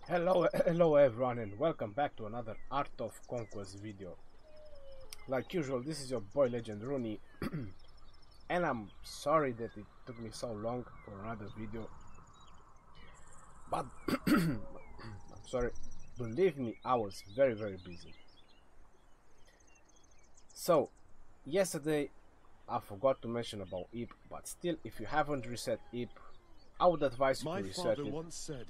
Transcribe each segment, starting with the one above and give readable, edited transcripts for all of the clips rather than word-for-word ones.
Hello everyone, and welcome back to another Art of Conquest video. Like usual, this is your boy Legend Rooney, and I'm sorry that it took me so long for another video, but I'm sorry, believe me, I was very busy. So, yesterday I forgot to mention about IP, but still, if you haven't reset IP, I would advise you to reset it. My father once said,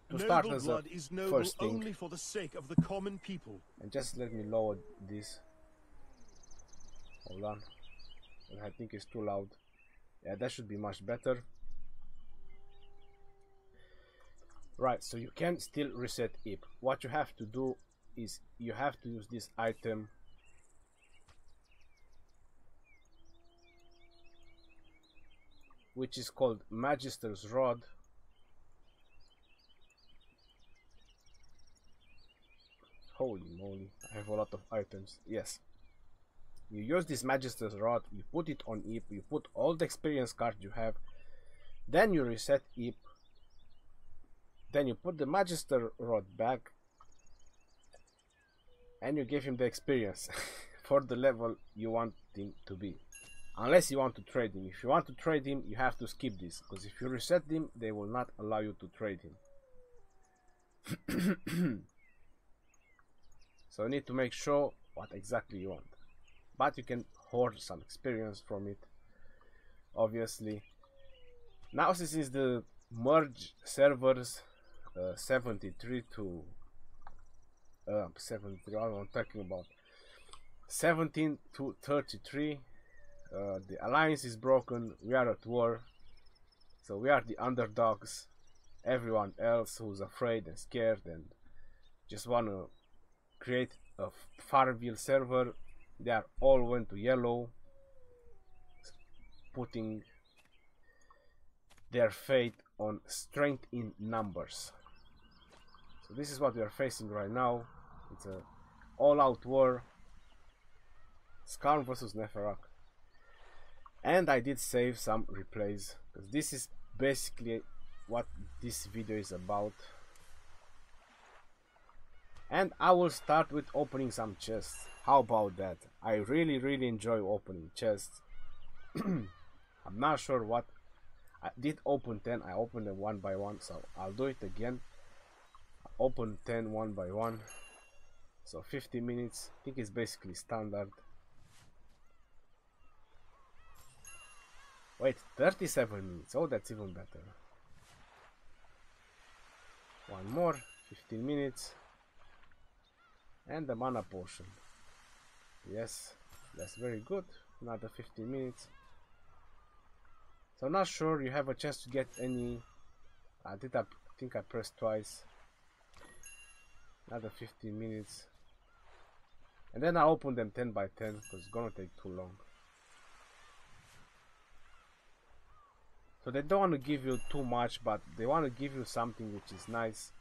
To start noble as a blood is noble first thing, only for the sake of the common people. and just let me lower this. Hold on, I think it's too loud. Yeah, that should be much better. Right, so you can still reset IP. What you have to do is you have to use this item, which is called Magister's Rod. Holy moly, I have a lot of items. Yes, you use this Magister's Rod, you put it on IP, you put all the experience cards you have, then you reset IP, then you put the Magister Rod back, and you give him the experience for the level you want him to be. Unless you want to trade him. If you want to trade him, you have to skip this, because if you reset him, they will not allow you to trade him. So you need to make sure what exactly you want. But you can hoard some experience from it, obviously. Now, since it's the merge servers 73 to 73, what I'm talking about, 17 to 33. The alliance is broken, we are at war, so we are the underdogs. Everyone else who's afraid and scared and just want to create a Farmville server, they are all went to yellow, putting their fate on strength in numbers. So this is what we are facing right now. It's a all-out war, Skarn versus Neferak. And I did save some replays, because this is basically what this video is about. And I will start with opening some chests. How about that? I really enjoy opening chests. I'm not sure what. I did open 10, I opened them one by one, so I'll do it again. I opened 10 one by one. So 50 minutes, I think it's basically standard. Wait, 37 minutes. Oh, that's even better. One more, 15 minutes. And the mana potion. Yes, that's very good. Another 15 minutes. So I'm not sure you have a chance to get any. I think I pressed twice. Another 15 minutes. And then I open them 10 by 10 because it's gonna take too long. So they don't want to give you too much, but they want to give you something which is nice.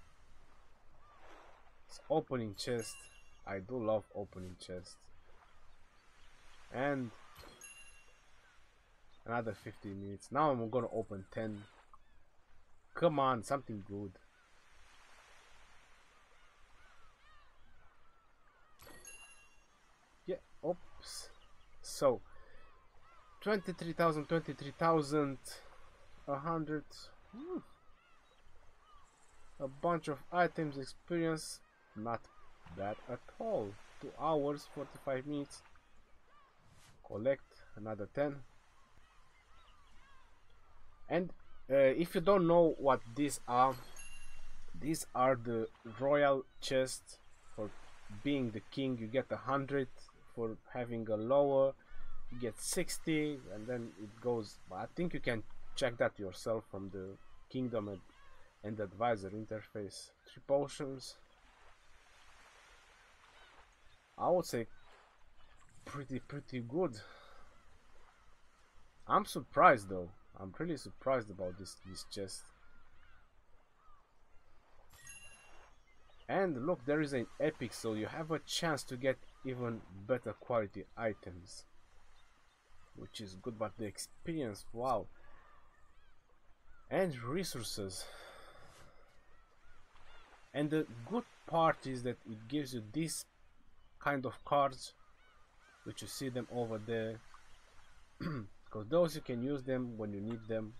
It's opening chest. I do love opening chests. And another 15 minutes. Now I'm gonna open 10. Come on, something good. Yeah, oops. So 23,000, 23,000. 100. A bunch of items, experience, not bad at all. 2 hours 45 minutes. Collect another 10. And if you don't know what these are the royal chests. For being the king you get 100, for having a lower you get 60, and then it goes. But I think you can check that yourself from the kingdom and advisor interface. 3 potions, I would say pretty good. I'm surprised though. I'm really surprised about this chest. And look, there is an epic, so you have a chance to get even better quality items, which is good. But the experience, wow. And resources, And the good part is that it gives you this kind of cards, which you see them over there, because those you can use them when you need them.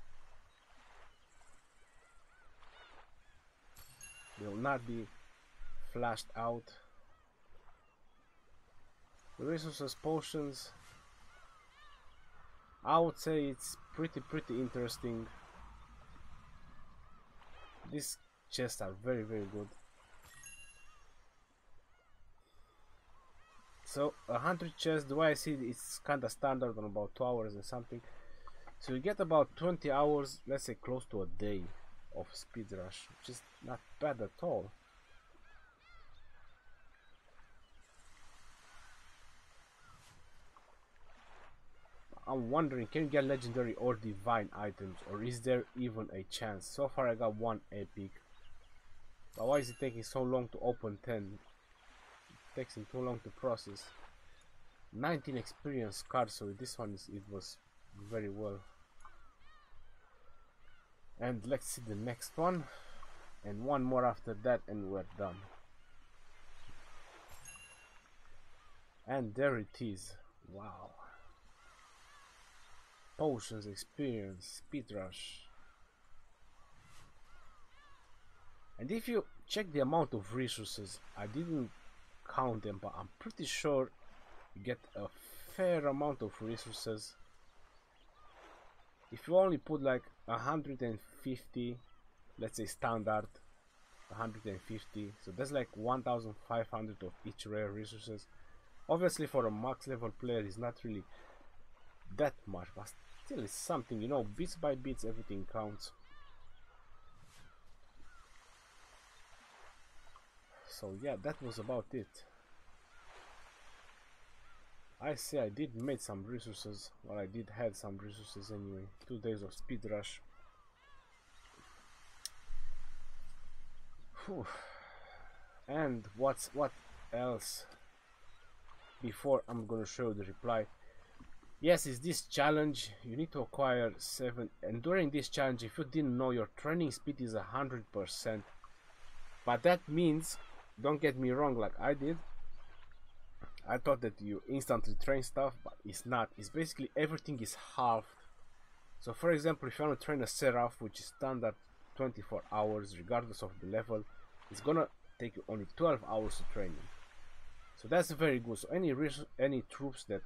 They will not be flashed out. The resources, potions, I would say it's pretty interesting. These chests are very good. So 100 chests, the way I see it, it's kinda standard on about 2 hours and something. So you get about 20 hours, let's say close to a day of speed rush, which is not bad at all. I'm wondering, can you get legendary or divine items, or is there even a chance? So far I got 1 epic, but why is it taking so long to open 10? It takes him too long to process. 19 experience cards, so this one it was very well. And let's see the next one, and one more after that, and we're done. And there it is. Wow. Potions, experience, speed rush. And if you check the amount of resources, I didn't count them, but I'm pretty sure you get a fair amount of resources. If you only put like 150, let's say standard 150, so that's like 1500 of each rare resources. Obviously for a max level player it's not really that much, but still it's something, you know, bits by bits everything counts. So yeah, that was about it. I say I did make some resources, well I did have some resources anyway. 2 days of speed rush. Whew. And what else? Before I'm gonna show you the reply. Yes, it's this challenge. You need to acquire 7, and during this challenge, if you didn't know, your training speed is 100%. But that means, don't get me wrong, like I did, I thought that you instantly train stuff, but it's not. It's basically everything is halved. So for example, if you want to train a seraph, which is standard 24 hours regardless of the level, it's gonna take you only 12 hours to train them. So that's very good. So any troops that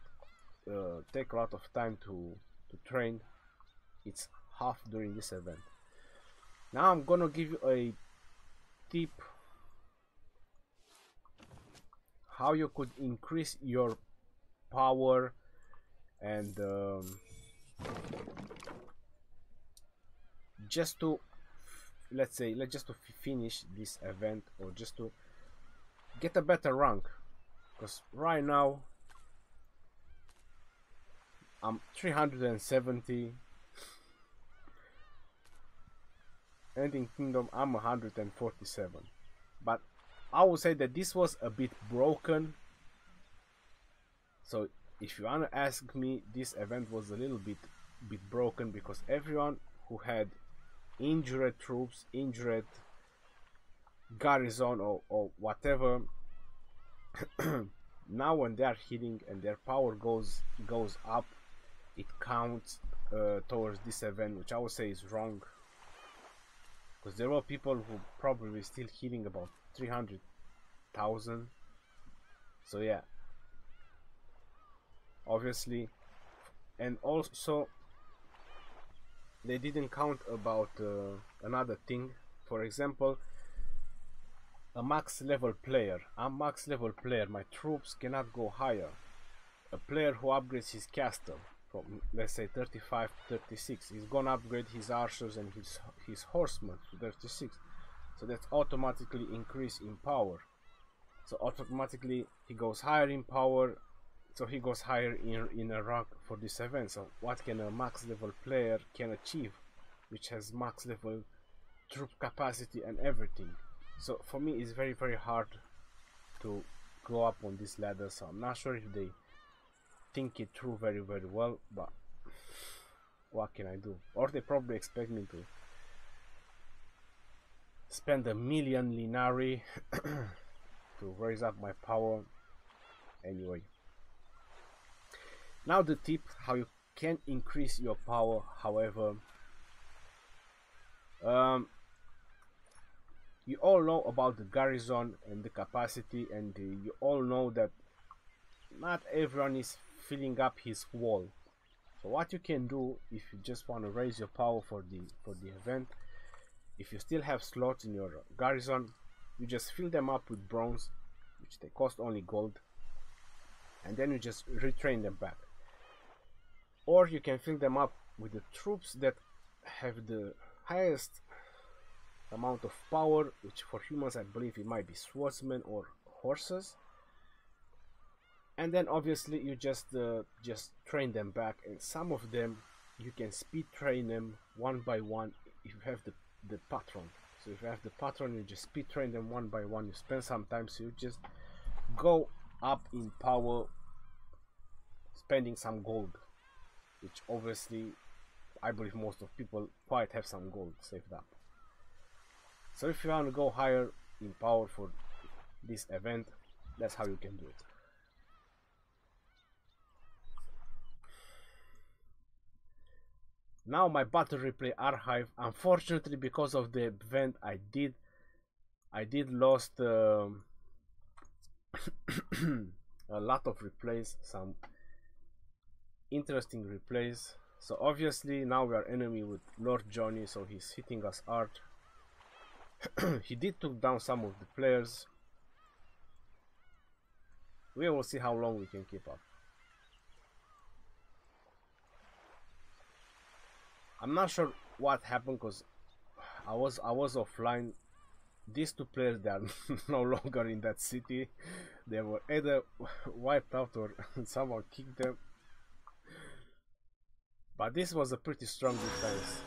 take a lot of time to train, it's half during this event. Now I'm gonna give you a tip how you could increase your power and just to let's just to finish this event, or just to get a better rank, because right now I'm 370 and in Kingdom I'm 147, but I would say that this was a bit broken. So if you wanna ask me, this event was a little bit broken, because everyone who had injured troops, injured garrison, or whatever, now when they are hitting and their power goes up, it counts towards this event, which I would say is wrong, because there were people who probably still hitting about 300,000. So yeah, obviously, and also they didn't count about another thing. For example, a max level player. I'm max level player, my troops cannot go higher. A player who upgrades his castle from, let's say, 35 to 36, he's gonna upgrade his archers and his horsemen to 36. So that's automatically increase in power. So automatically he goes higher in power, so he goes higher in a rank for this event. So what can a max level player can achieve, which has max level troop capacity and everything? So for me it's very hard to go up on this ladder, so I'm not sure if they think it through very well, but what can I do? Or they probably expect me to spend 1,000,000 linari to raise up my power. Anyway, now the tip how you can increase your power. However, you all know about the garrison and the capacity, and you all know that not everyone is filling up his wall. So what you can do if you just want to raise your power for the event, if you still have slots in your garrison, you just fill them up with bronze, which they cost only gold, and then you just retrain them back. Or you can fill them up with the troops that have the highest amount of power, which for humans I believe it might be swordsmen or horses. And then obviously you just train them back, and some of them you can speed train them one by one if you have the patron. So if you have the patron, you just speed train them one by one. You spend some time, so you just go up in power, spending some gold, which obviously I believe most of people quite have some gold saved up. So if you want to go higher in power for this event, that's how you can do it. Now my battle replay archive, unfortunately because of the event I did lost a lot of replays, some interesting replays. So obviously now we are enemy with Lord Johnny, so he's hitting us hard. He did took down some of the players. We will see how long we can keep up. I'm not sure what happened because I was offline. These two players, they are no longer in that city. They were either wiped out or someone kicked them. But this was a pretty strong defense.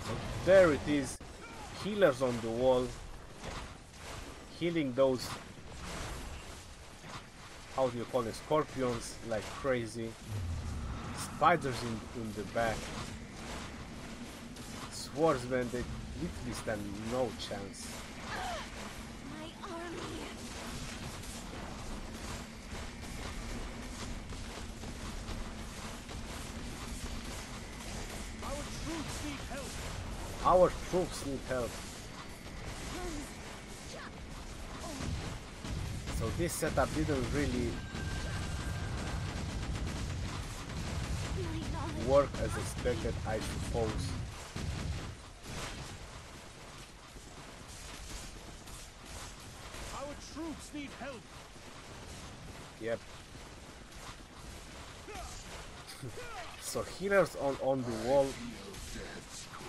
So there it is. Healers on the wall, healing those, how do you call it, scorpions like crazy, spiders in the back, swordsmen, they literally stand no chance. My army. Our troops need help. Our troops need help. So this setup didn't really work as expected, I suppose. Our troops need help. Yep. So healers on the wall.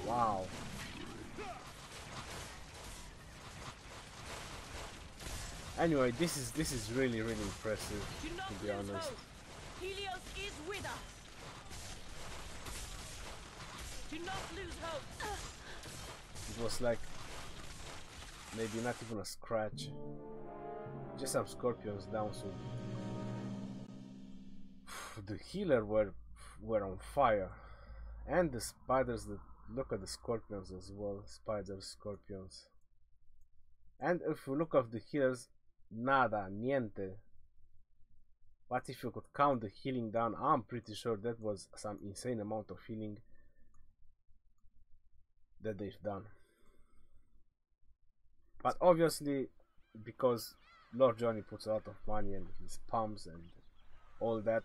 Wow. Anyway, this is really impressive, to be honest. Helios is with us. Do not lose hope. It was like maybe not even a scratch, just some scorpions down. So the healer were on fire, and the spiders. Look at the scorpions as well, spiders, scorpions. And if you look at the healers, nada, niente. But if you could count the healing down, I'm pretty sure that was some insane amount of healing that they've done. But obviously, because Lord Johnny puts a lot of money and his pumps and all that,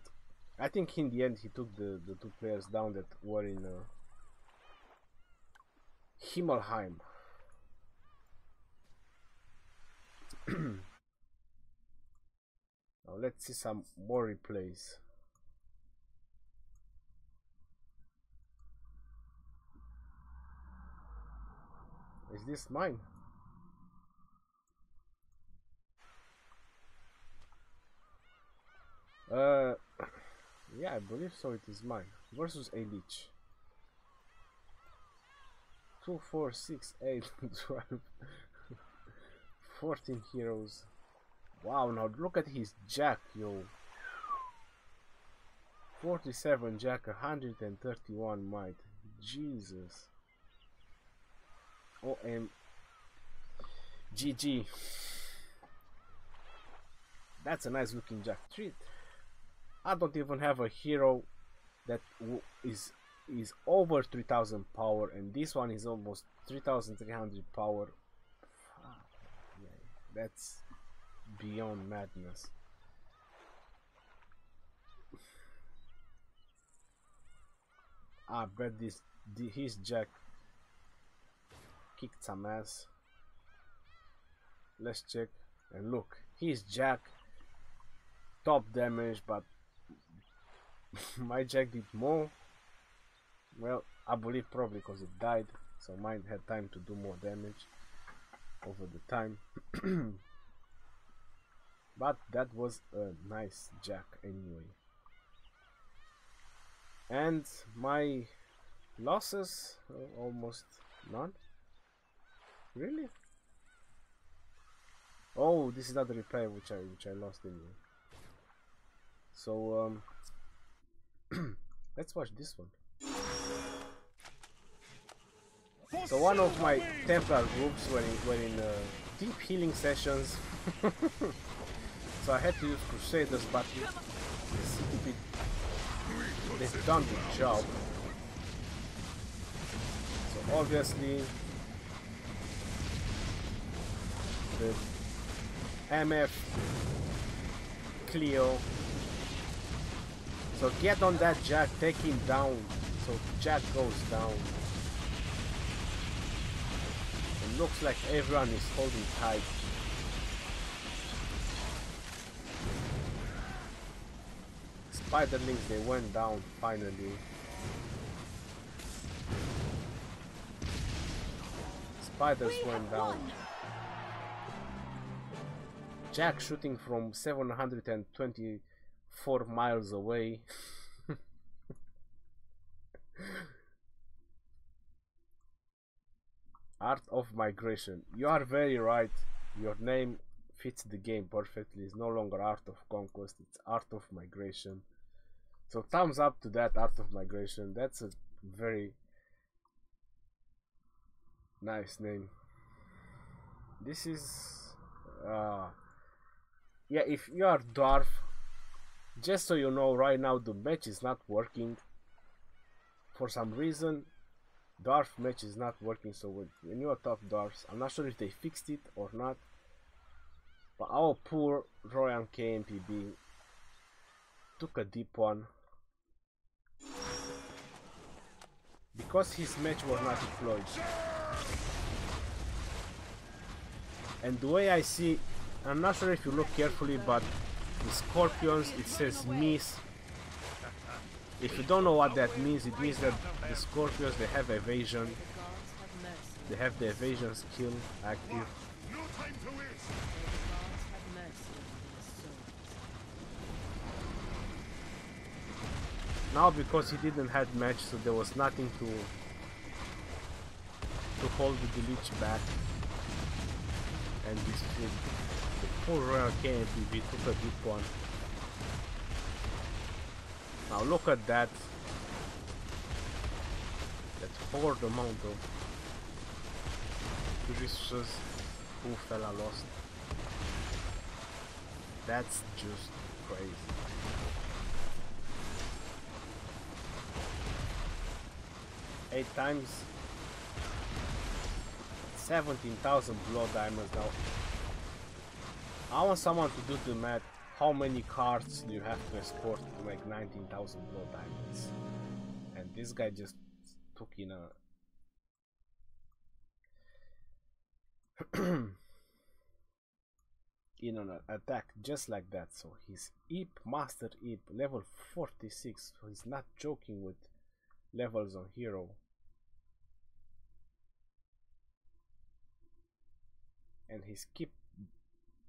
I think in the end he took the two players down that were in Himmelheim. Now let's see some more replays. Is this mine? Yeah, I believe so, it is mine. Versus a leech. 2, 4, 6, 8, 12, 14 heroes. Wow, now look at his jack, yo. 47 jack, 131 might. Jesus. OM. GG. That's a nice looking jack. I don't even have a hero that is over 3000 power, and this one is almost 3300 power. Yeah, that's beyond madness. I bet his jack kicked some ass. Let's check, and look, his jack top damage, but my jack did more. Well, I believe probably because it died, so mine had time to do more damage over the time. But that was a nice jack anyway. And my losses, almost none. Really? Oh, this is not the repair which I lost anyway. So let's watch this one. So one of my Templar groups were in deep healing sessions. So I had to use Crusaders, but they've done the job. So obviously the MF Clio. So get on that Jack, take him down. So Jack goes down. It looks like everyone is holding tight. Spiderlings, they went down finally. Spiders went down. Jack shooting from 724 miles away. Art of Migration. You are very right. Your name fits the game perfectly. It's no longer Art of Conquest, it's Art of Migration. So thumbs up to that, Art of Migration. That's a very nice name. This is yeah, if you are dwarf, just so you know, right now the match is not working for some reason. Dwarf match is not working, so when you are top dwarfs, I'm not sure if they fixed it or not, but our poor Royal KMPB took a deep one because his match was not deployed. And the way I see, I'm not sure if you look carefully, but the Scorpions, it says miss. If you don't know what that means, it means that the Scorpions, they have evasion. They have the evasion skill active. Now because he didn't have match, so there was nothing to hold the Leech back. And this the poor Royal KMPV took a deep one. Now look at that. That horde amount of resources who fella lost. That's just crazy. 8 times 17,000 blood diamonds now. I want someone to do the math. How many cards do you have to escort to make 19,000 blood diamonds? And this guy just took in a in an attack just like that. So he's Eep, Master Eep, level 46. So he's not joking with levels on hero. And he's keep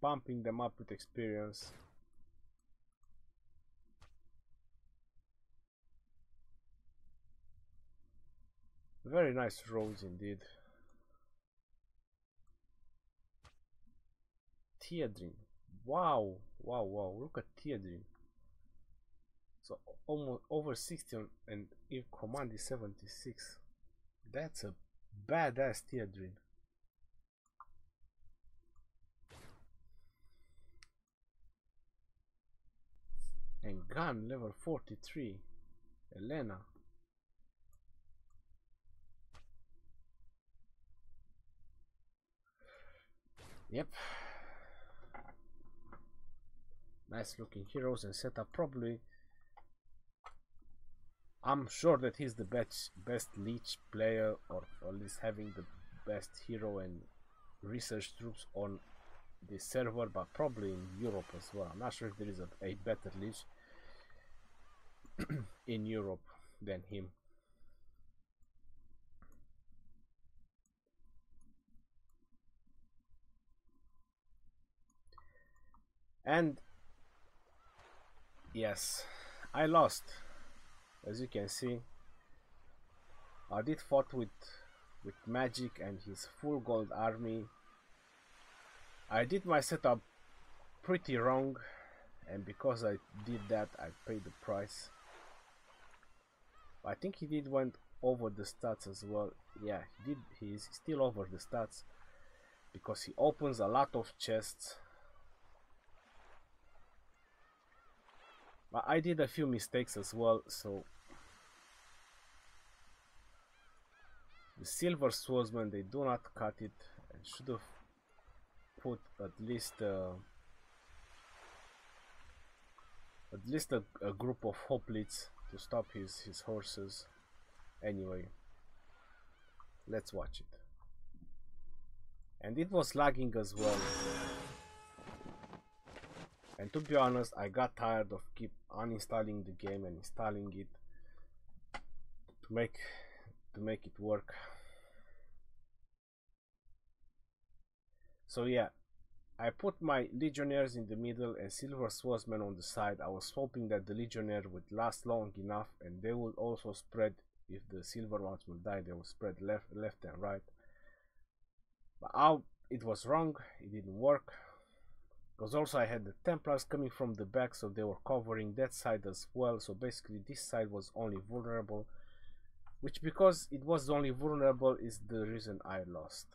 pumping them up with experience. Very nice rolls indeed. Teodrin, Wow, wow, wow, look at Theodrin. So almost over 60 and if command is 76. That's a badass Theodrin. And gun level 43. Elena. Yep. Nice looking heroes and setup. Probably I'm sure that he's the best leech player, or at least having the best hero and research troops on this server, but probably in Europe as well. I'm not sure if there is a better leech in Europe than him. And yes, I lost. As you can see, I did fought with Magic and his full gold army. I did my setup pretty wrong, and because I did that, I paid the price. I think he did went over the stats as well. Yeah, he did. He's still over the stats because he opens a lot of chests. But I did a few mistakes as well, so the silver swordsmen, they do not cut it, and should have put at least a group of hoplites to stop his horses. Anyway, let's watch it. And it was lagging as well. And to be honest, I got tired of keep uninstalling the game and installing it to make it work. So yeah, I put my legionnaires in the middle and silver swordsmen on the side. I was hoping that the legionnaire would last long enough, and they will also spread. If the silver ones will die, they will spread left and right. But it was wrong. It didn't work. Because also I had the Templars coming from the back, so they were covering that side as well. So basically this side was only vulnerable, which, because it was only vulnerable, is the reason I lost.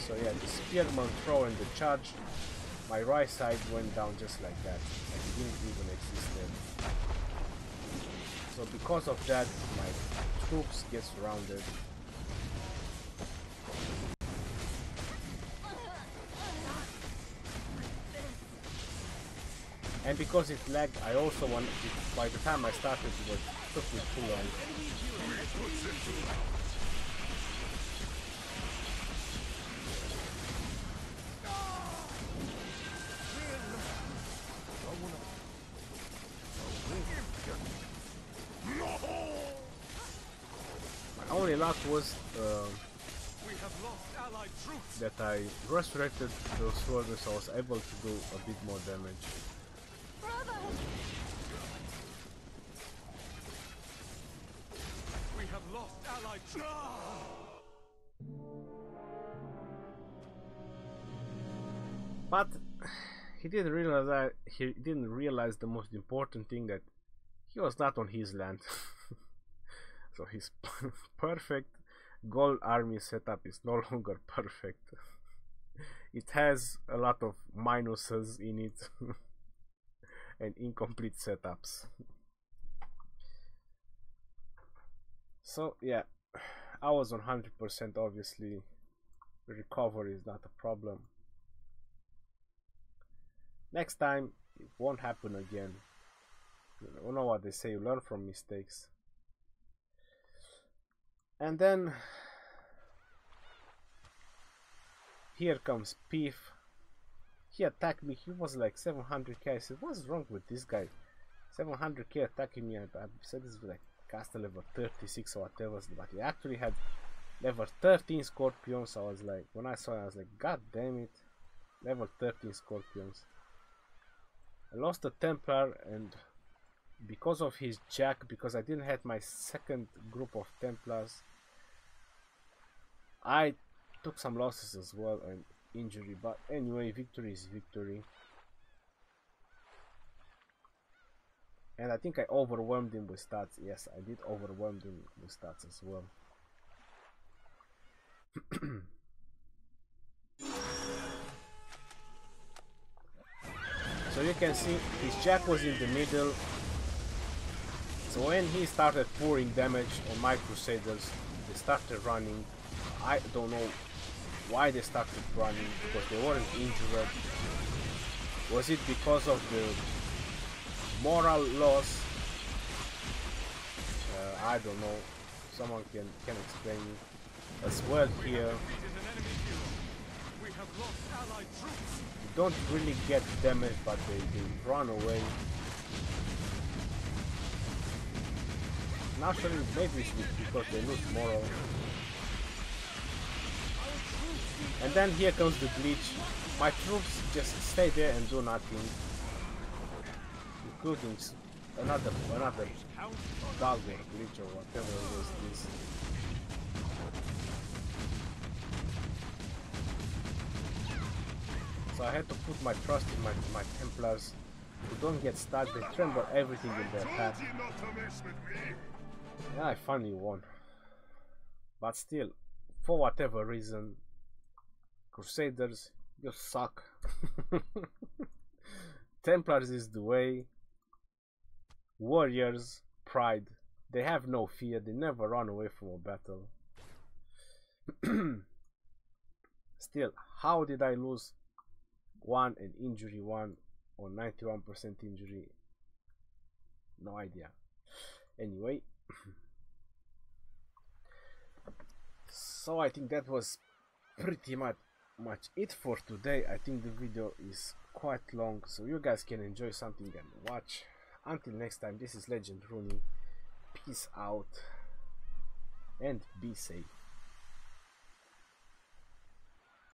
So yeah, the spearman throw and the charge, my right side went down just like that, and it didn't even exist there. So because of that, my troops get surrounded. And because it lagged, I also wanted to, by the time I started, it took me too long. My only luck was that I resurrected those soldiers, so I was able to do a bit more damage. We have lost allied troops. But he didn't realize the most important thing, that he was not on his land. So his perfect gold army setup is no longer perfect. It has a lot of minuses in it and incomplete setups. So yeah, I was 100%. Obviously, recovery is not a problem. Next time it won't happen again. You know what they say, you learn from mistakes. And then here comes Pief. He attacked me. He was like 700k. I said, what's wrong with this guy? 700k attacking me. I said this was like caster level 36 or whatever, but he actually had level 13 scorpions. I was like, when I saw it, I was like, god damn it, level 13 scorpions. I lost a Templar, and because of his jack, because I didn't have my second group of Templars, I took some losses as well and injury, but anyway, victory is victory. And I think I overwhelmed him with stats. Yes, I did overwhelm him with stats as well. So you can see his jack was in the middle. So when he started pouring damage on my Crusaders, they started running. I don't know why they started running, because they weren't injured. Was it because of the moral loss? I don't know. Someone can explain me as well here. You don't really get damage, but they run away. Naturally, maybe it's because they lose moral. And then here comes the glitch. My troops just stay there and do nothing, including another dog or glitch or whatever was this. So I had to put my trust in my Templars, who don't get stuck. They tremble everything in their path. Yeah, I finally won. But still, for whatever reason, Crusaders, you suck. Templars is the way. Warriors, pride. They have no fear. They never run away from a battle. Still, how did I lose 1 and injury 1 or 91% injury? No idea. Anyway. So I think that was pretty much it for today. I think the video is quite long, so you guys can enjoy something and watch. Until next time, this is Legend Rooney. Peace out and be safe.